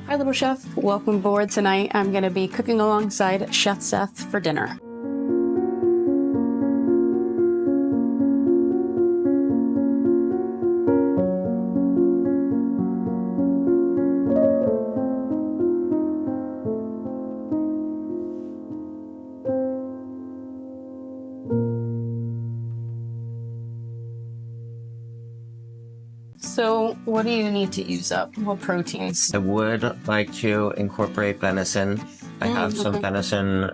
Hi, little chef. Welcome aboard. Tonight I'm going to be cooking alongside Chef Seth for dinner. So, what do you need to use up? What proteins? I would like to incorporate venison. I have some venison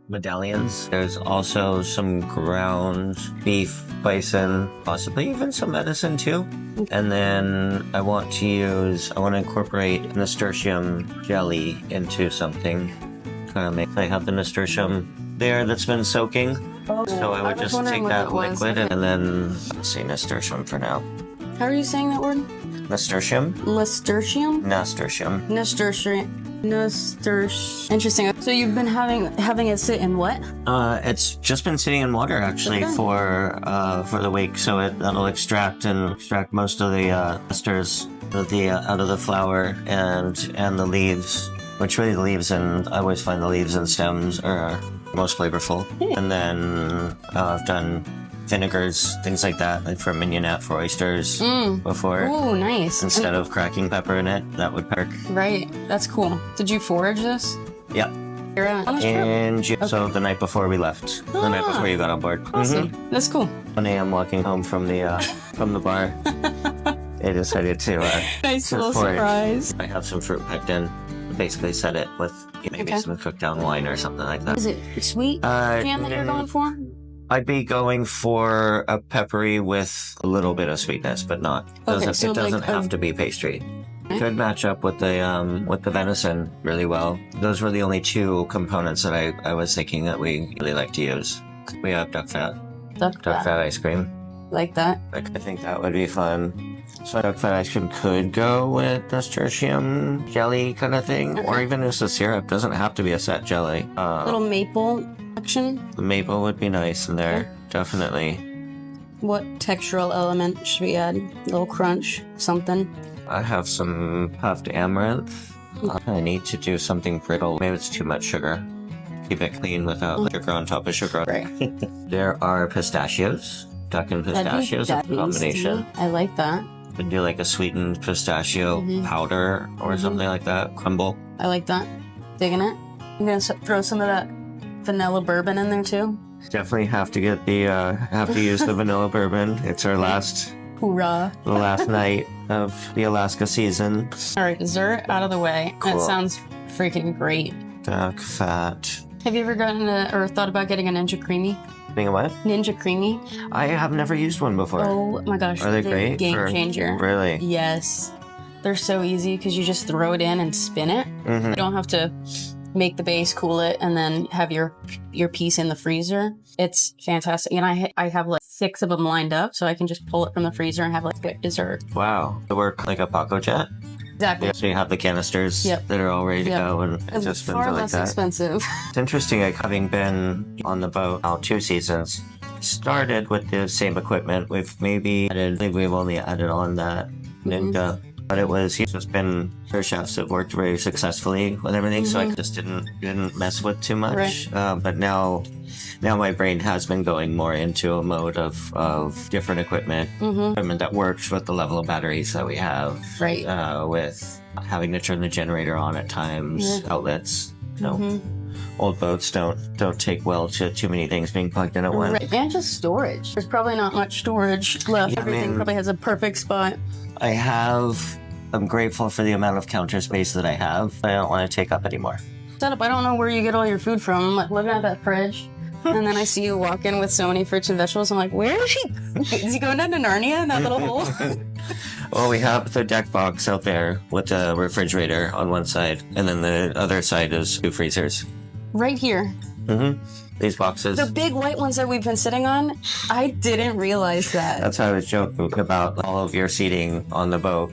medallions. There's also some ground beef, bison, possibly even some venison too. And then I want to incorporate nasturtium jelly into something. I have the nasturtium there that's been soaking. So I would just take that liquid and then let's see, nasturtium for now. How are you saying that word? Nasturtium? Nasturtium? Nasturtium. Nasturtium. Interesting. So you've been having it sit in what? It's just been sitting in water actually for the week, so that'll extract most of the esters out of the flour and the leaves. Which really the leaves and I always find the leaves and stems are most flavorful. And then I've done vinegars, things like that, like for mignonette for oysters before. Oh, nice. Instead of cracking pepper in it, that would work. Right. That's cool. Did you forage this? Yeah. In June, so the night before we left. The night before you got on board. Awesome. That's cool. 1 a.m. walking home from the bar. I decided to nice little forage. surprise. I have some fruit packed in. Basically set it with maybe some cooked down wine or something like that. Is it sweet jam that you're going for? I'd be going for a peppery with a little bit of sweetness, but not. Okay, It doesn't have to be pastry. It could match up with the venison really well. Those were the only two components that I was thinking that we really like to use. We have duck fat ice cream. Like that. I think that would be fun. So duck fat ice cream could go with nasturtium jelly kind of thing, or even just a syrup. Doesn't have to be a set jelly. Little maple action. The maple would be nice in there, definitely. What textural element should we add? A little crunch, something. I have some puffed amaranth. I need to do something brittle. Maybe it's too much sugar. Keep it clean without sugar on top of sugar. Right. There are pistachios. Duck and pistachios is a combination. I like that. You can do like a sweetened pistachio powder or something like that. Crumble. I like that. Digging it. I'm gonna throw some of that vanilla bourbon in there too. Definitely have to get have to use the vanilla bourbon. It's our last Hoorah. the last night of the Alaska season. All right, dessert out of the way. Cool. That sounds freaking great. Duck fat. Have you ever thought about getting a Ninja Creamy? Being a what? Ninja Creamy. I have never used one before. Oh my gosh. Are they they're great? Game changer. Really? Yes. They're so easy because you just throw it in and spin it. You don't have to make the base, cool it, and then have your piece in the freezer. It's fantastic. And I have like 6 of them lined up, so I can just pull it from the freezer and have like a dessert. Wow. They work like a Paco jet? Exactly. Yeah, so you have the canisters that are all ready to go, and it just spins far like less that. expensive. It's interesting, like having been on the boat now 2 seasons, started with the same equipment. We've only added on that Ninja. But he's just been our chefs have worked very successfully with everything, so I just didn't mess with too much. Right. But now my brain has been going more into a mode of different equipment that works with the level of batteries that we have. Right. With having to turn the generator on at times, outlets. Old boats don't take well to too many things being plugged in at once. Right. And just storage. There's probably not much storage left. Yeah, Everything probably has a perfect spot. I'm grateful for the amount of counter space that I have. I don't want to take up anymore. Shut up. I don't know where you get all your food from. I'm like looking at that fridge. And then I see you walk in with so many fruits and vegetables. I'm like, where is he? Is he going down to Narnia in that little hole? Well, we have the deck box out there with the refrigerator on one side, and then the other side is 2 freezers. Right here. These boxes. The big white ones that we've been sitting on, I didn't realize that. That's how I was joking about all of your seating on the boat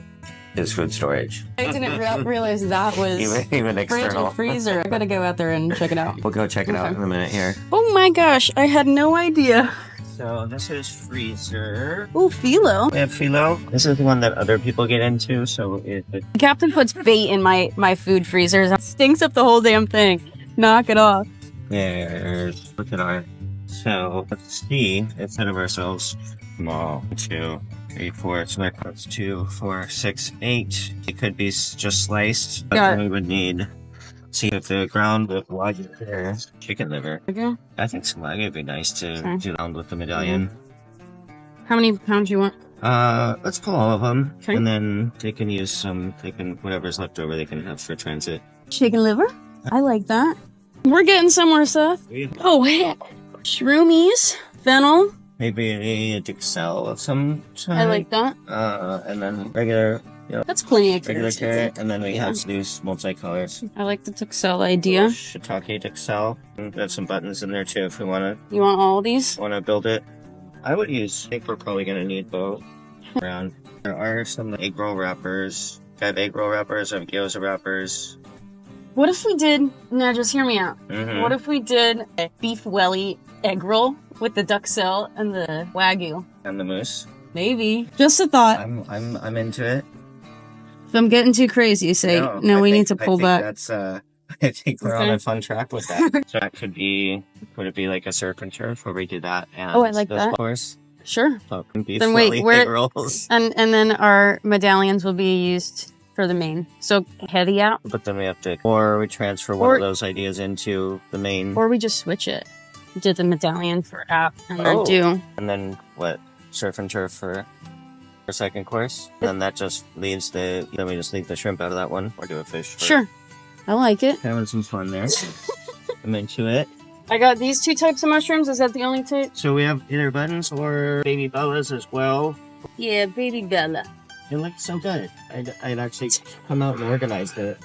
is food storage. I didn't realize that was even external. freezer. I gotta go out there and check it out. We'll go check it out in a minute here. Oh my gosh, I had no idea. So this is freezer. Oh, philo. We have philo. This is the one that other people get into, so The captain puts bait in my food freezers. It stinks up the whole damn thing. Knock it off. there's, look at our, so let's see, instead of ourselves, small, 2, 3, 4, so that's 2, 4, 6, 8. It could be just sliced, but then we would need, see if the ground with Wagyu here, chicken liver. Okay. I think some Wagyu would be nice to do around with the medallion. How many pounds you want? Let's pull all of them, Okay. and then they can use some, whatever's left over they can have for transit. Chicken liver? I like that. We're getting somewhere, Seth. Oh, heck. Shroomies, fennel. Maybe a duxelle of some type. I like that. And then regular, That's plenty of regular carrots. carrot, and then we have loose multicolors. I like the duxelle idea. Shiitake duxelle. And got some buttons in there too if we want You want all of these? to build it. I think we're probably going to need both around. There are some egg roll wrappers. I have egg roll wrappers, I have gyoza wrappers. What if we did, now just hear me out. Mm-hmm. What if we did a beef welly egg roll with the duxelle and the Wagyu? And the moose. Maybe. Just a thought. I'm into it. If I'm getting too crazy, say, no, we need to pull back. That's, I think we're on a fun track with that. So that would it be like a surf and turf where we do that? And Oh, I like those that. Flowers, Sure. beef Then wait, welly where- egg rolls. And then our medallions will be used for the main. So heavy out, But then we have to, or we transfer one of those ideas into the main. or we just switch it. Do the medallion for app, and then Oh. do. And then what? Surf and turf for second course. And then that just leaves then we just leave the shrimp out of that one, or do a fish. Sure. I like it. Having some fun there. I'm into it. I got these 2 types of mushrooms. Is that the only type? So we have either buttons or baby bellas as well. Yeah, baby Bella. It looked so good. I'd actually come out and organized it.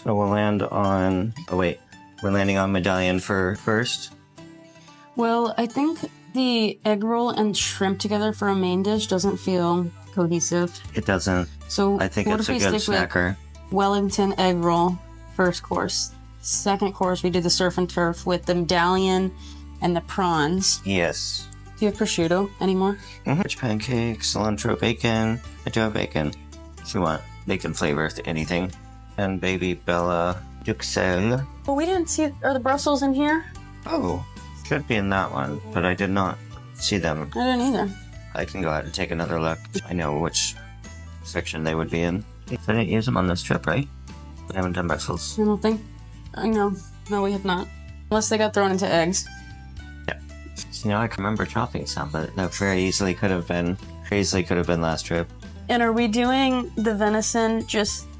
So we'll land on, we're landing on medallion first. Well, I think the egg roll and shrimp together for a main dish doesn't feel cohesive. It doesn't. So I think what it's if a we good stick with snacker. Wellington egg roll first course? Second course, we do the surf and turf with the medallion and the prawns. Yes. Do you have prosciutto anymore? Rich pancakes, cilantro bacon. I do have bacon. If you want bacon flavor to anything. And baby Bella duxelle. Well, we didn't see. Are the Brussels in here? Oh, should be in that one, but I did not see them. I didn't either. I can go ahead and take another look. I know which section they would be in. I didn't use them on this trip, right? We haven't done Brussels. I don't think. I know. No, we have not. Unless they got thrown into eggs. I can remember chopping some, but that very easily could have been last trip. And are we doing the venison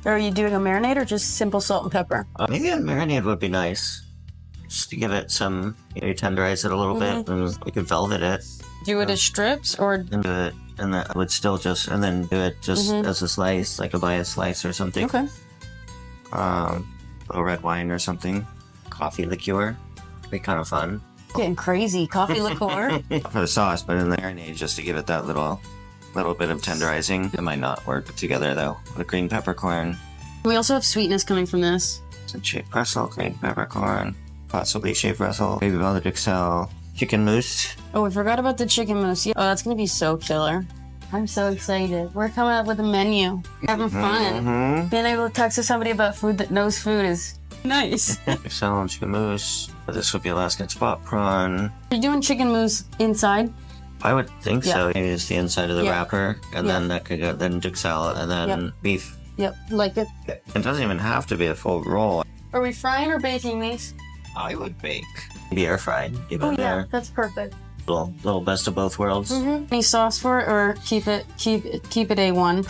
are you doing a marinade or just simple salt and pepper? Maybe a marinade would be nice. Just to give it some, tenderize it a little bit, and we could velvet it. Do it as strips or? And do it, and then I would still and then do it just as a slice, like a bias slice or something. Okay. A little red wine or something. Coffee liqueur. Be kind of fun. Getting crazy. Coffee liqueur. For the sauce, but in the marinade, just to give it that little bit of tenderizing. It might not work together though. With green peppercorn, We also have sweetness coming from this. some shaved pretzel, green peppercorn, possibly shaved pretzel, baby Bella duxelle, chicken mousse. Oh, we forgot about the chicken mousse. Yeah. Oh, that's gonna be so killer. I'm so excited. We're coming up with a menu. Having fun. Being able to talk to somebody about food that knows food is nice. Duxelle and chicken mousse. This would be Alaskan spot prawn. Are you doing chicken mousse inside? I would think so. Maybe it's the inside of the Yeah. wrapper, and then that could go, then duxelle, and then beef. Yep, like it. It doesn't even have to be a full roll. Are we frying or baking these? I would bake. Maybe air fried. Give Oh it yeah, there. that's perfect. Little best of both worlds. Any sauce for it, or keep it A1?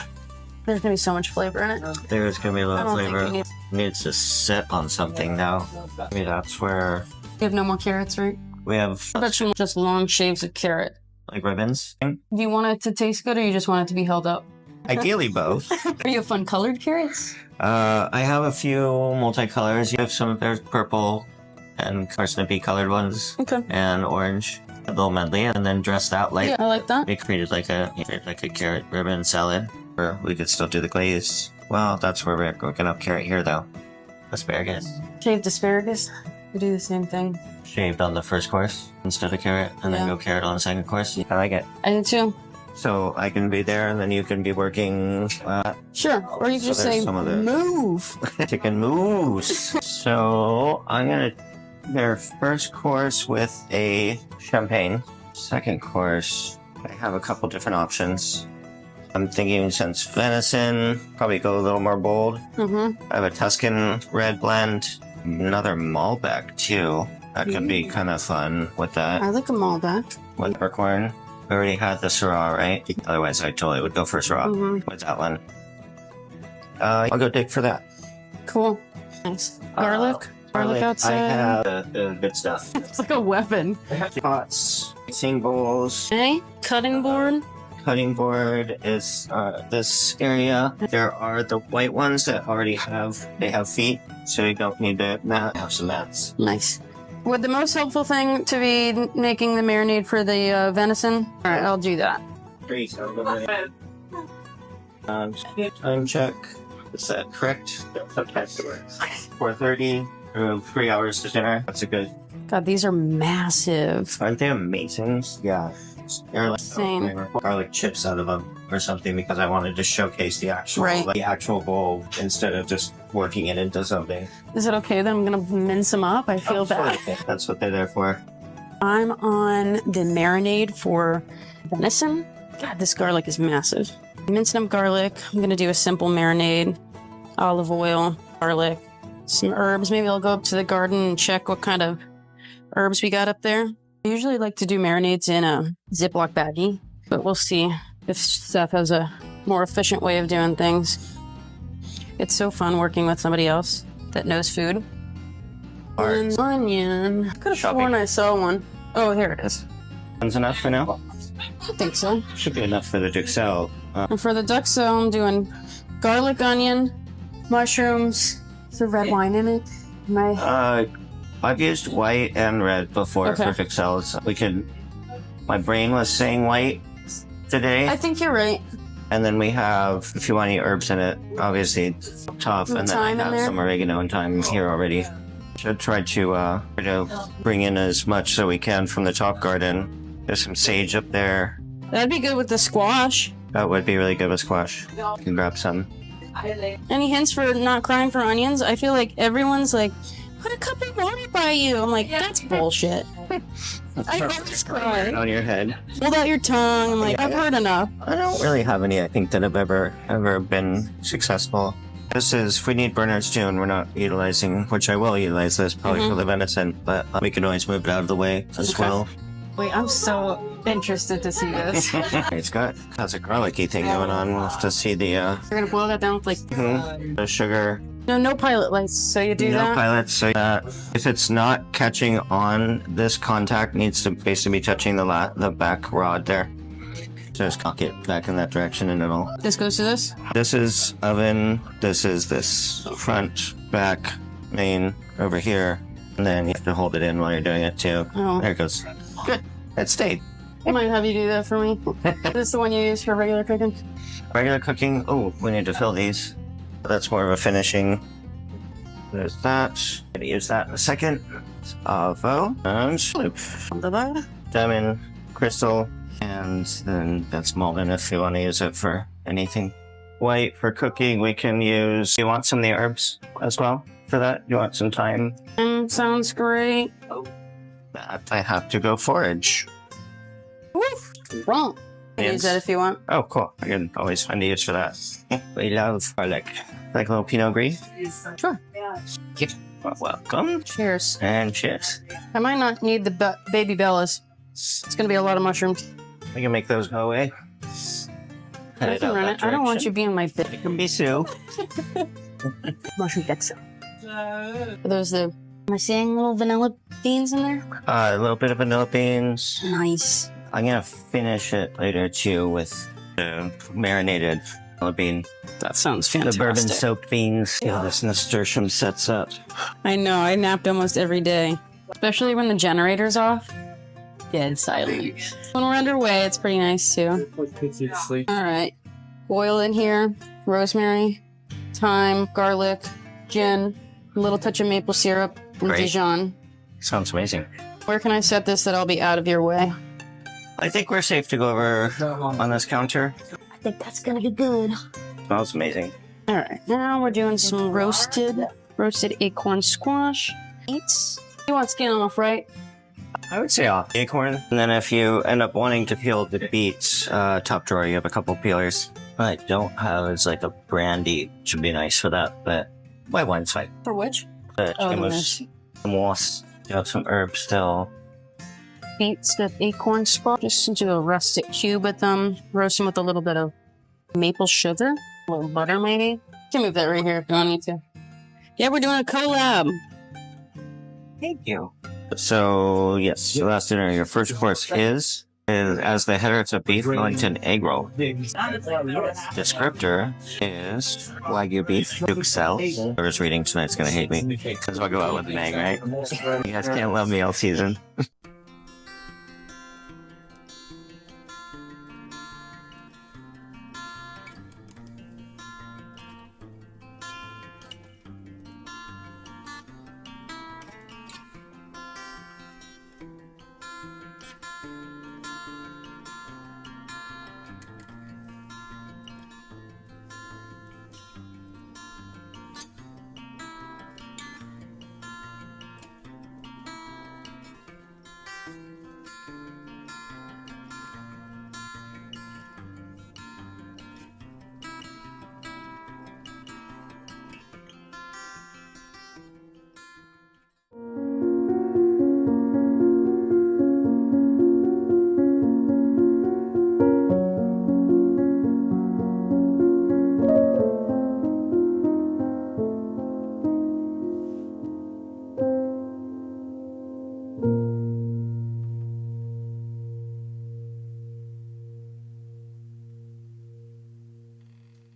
There's gonna be so much flavor in it. There's gonna be a lot of I don't think flavor. we It needs to sit on something now. Maybe that's where We have no more carrots, right? we have I bet you want just long shaves of carrot. like ribbons. Do you want it to taste good, or you just want it to be held up? Ideally both. Are you fun colored carrots? I have a few multicolors. You have some, there's purple and parsnipy colored ones Okay. and orange. A little medley, and then dressed out like Yeah, I like that. we created like a carrot ribbon salad. Or we could still do the glaze. Well, that's where we're cooking up carrot here though. Asparagus. Shaved asparagus. We do the same thing. Shaved on the first course instead of carrot, and then go carrot on the second course. I like it. I do too. So I can be there, and then you can be working. Sure. Or you can just say, move. Chicken moves. So I'm gonna their first course with a champagne. Second course, I have a couple different options. I'm thinking since venison, probably go a little more bold. I have a Tuscan red blend, another Malbec too. That could be kind of fun with that. I like a Malbec. With peppercorn. We already had the Syrah, right? Otherwise, I totally would go for Syrah with that one. I'll go dig for that. Cool. Nice. Garlic? Garlic outside? I have the good stuff. It's like a weapon. I have pots, mixing bowls. Okay. Cutting board? Cutting board is this area. There are the white ones that already have feet, so you don't need to have some mats. Nice. Would the most helpful thing to be making the marinade for the venison? All right, I'll do that. Great. Time check. Is that correct? 4:30. 3 hours to dinner. That's a good. God, these are massive. Aren't they amazing? Yeah. They're like Same. garlic chips out of them or something because I wanted to showcase the actual bowl instead of just working it into something. Is it okay that I'm gonna mince them up? I feel bad. That's what they're there for. I'm on the marinade for venison. God, this garlic is massive. Mincing up garlic. I'm gonna do a simple marinade. Olive oil, garlic, some herbs. Maybe I'll go up to the garden and check what kind of herbs we got up there. I usually like to do marinades in a Ziploc baggie, but we'll see if Seth has a more efficient way of doing things. It's so fun working with somebody else that knows food. An onion. I could have sworn I saw one. Oh, here it is. That's enough for now? I think so. Should be enough for the duxelle. And for the duxelle, I'm doing garlic, onion, mushrooms. Is there red wine in it? I've used white and red before for duxelles. My brain was saying white today. I think you're right. And then we have, if you want any herbs in it, obviously tough. And then I have some oregano and thyme here already. Should try to bring in as much so we can from the top garden. There's some sage up there. That'd be good with the squash. That would be really good with squash. You can grab some. Any hints for not crying for onions? I feel like everyone's like, put a cup of water by you. I'm like, that's bullshit. I always cry. On your head. Hold out your tongue. I'm like, I've heard enough. I don't really have any, I think, that have ever been successful. This is, if we need burners too, and we're not utilizing, which I will utilize this probably for the venison, but we can always move it out of the way as well. Wait, I'm so interested to see this. It's got a garlicky thing going on. We'll have to see the You're gonna boil that down with like the sugar. No pilot lights, so you do that? No pilots, so that if it's not catching on, this contact needs to basically be touching the back rod there. Just cock it back in that direction and it'll... This goes to this? This is oven, this is this front, back, main over here. And then you have to hold it in while you're doing it too. Oh. There it goes. Good. It stayed. I might have you do that for me. Is this the one you use for regular cooking? Regular cooking? Oh, we need to fill these. That's more of a finishing. There's that. I'm gonna use that in a second. Avo and sloop. Diamond, crystal, and then that's Malden if you want to use it for anything. White for cooking, we can use. Do you want some of the herbs as well for that? You want some thyme? Sounds great. That I have to go forage. Woof. Wrong. You can use that if you want. Oh, cool. I can always find a use for that. We love garlic. Like a little Pinot Gris? Sure. Yep. Well, welcome. Cheers. And cheers. I might not need the baby bellas. It's going to be a lot of mushrooms. We can make those go away. I can run it. I don't want you being my bit. It can be Sue. Mushroom Dexa. Are those the... Am I seeing little vanilla beans in there? A little bit of vanilla beans. Nice. I'm going to finish it later too with marinated vanilla bean. That sounds fantastic. The bourbon soaked beans. See how this nasturtium sets up. I know. I napped almost every day. Especially when the generator's off. Dead silent. When we're underway, it's pretty nice too. All right. Oil in here. Rosemary. Thyme. Garlic. Gin. A little touch of maple syrup. and Great. Dijon. Sounds amazing. Where can I set this that I'll be out of your way? I think we're safe to go over on this counter. I think that's gonna be good. Smells amazing. All right, now we're doing some roasted acorn squash. Beets. You want skin off, right? I would say off acorn. And then if you end up wanting to peel the beets, top drawer, you have a couple peelers. What I don't have is like a brandy. Should be nice for that, but white wine's fine. For which? The Oh, chicken the was moss. You have some herbs still. Beets with acorn squash. Just do a rustic cube with them. Roast them with a little bit of maple sugar. A little butter, maybe. You can move that right here if you want me to. Yeah, we're doing a collab. Thank you. So, yes, your last dinner, your first course is as the header, it's a beef Wellington egg roll. Descriptor is Wagyu Beef Wellington. Whoever's reading tonight's gonna hate me because I'll go out with an egg, right? You guys can't love me all season.